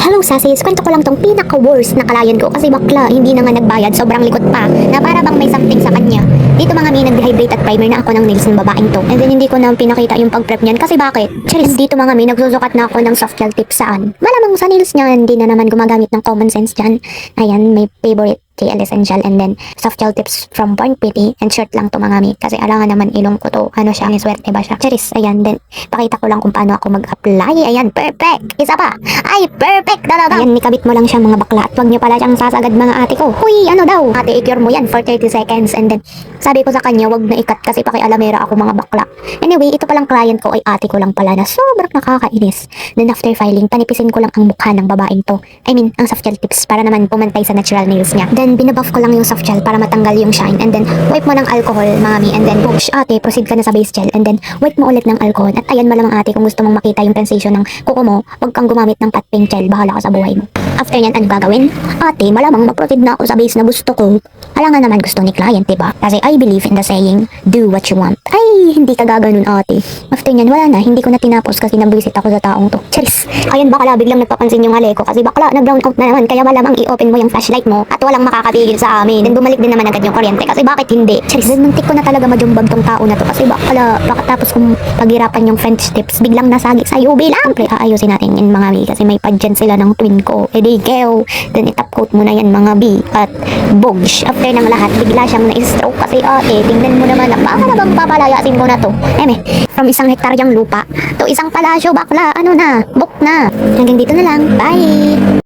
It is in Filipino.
Hello sasis, kwento ko lang tong pinaka-worst na kalayan ko kasi bakla, hindi na nga nagbayad, sobrang likot pa, na para bang may something sa kanya. Dito mga may nag-dehydrate at primer na ako ng nails ng babaeng to. And then hindi ko na pinakita yung pag-prep niyan kasi bakit? Charis, dito mga may nagsusukat na ako ng soft gel tips saan. Malamang sa nails niya, hindi na naman gumagamit ng common sense dyan. Ayan, may favorite JL Essential and then soft gel tips from Born Pretty and short lang to mga mi kasi alangan naman ilong ko to, ano siya, swerte ba siya. Charis, ayan, then pakita ko lang kung paano ako mag-apply. Ayan, perfect! Isa pa! Ay, perfect talaga! Ayan, nikabit mo lang siya mga bakla at wag nyo pala siyang sasagad mga ate ko. Huy, ano daw? Ate, i-cure mo yan for 30 seconds and then sabi ko sa kanya, wag na ikat kasi pakialamera ako mga bakla. Anyway, ito palang client ko ay ate ko lang pala na sobrang nakakainis. Then after filing, panipisin ko lang ang mukha ng babaeng to. I mean, ang soft gel tips para naman pumantay sa natural nails niya. Then binabuff ko lang yung soft gel para matanggal yung shine and then wipe mo ng alcohol mami and then push ate, proceed ka na sa base gel and then wipe mo ulit ng alcohol at ayan malamang ate kung gusto mong makita yung sensation ng kuko mo, wag kang gumamit ng pat paint gel, bahala ka sa buhay mo. After nyan, ano gagawin? Ate, malamang mag-proceed na ako sa base na gusto ko. Alangan naman gusto ni client, diba? Kasi I believe in the saying, do what you want. Ay, hindi ka gaganon ate. After nyan, wala na, hindi ko na tinapos kasi nabwisit ako sa taong to. Charis! Ayan bakla, biglang nagpapansin yung hali ko kasi bakla, nag-brown out na naman kaya malamang i-open mo yung flashlight mo at walang makakapigil sa amin. Then bumalik din naman agad yung kuryente kasi bakit hindi? Charis, then muntik ko na talaga majumbag tong tao na to kasi bakla, tapos kung paghirapan yung French tips, biglang nasagi sa UV lang. Siyempre, aayusin natin yan mga B kasi may pageant sila ng twin ko. Edi, keo. Then itap coat mo na yan mga B at Bogs. After ng lahat, bigla siyang na-stroke kasi tingnan mo naman na baka na bang papalayasin ko na to. From isang hektaryang lupa to isang palasyo bakla, ano na, book na. Hanggang dito na lang. Bye!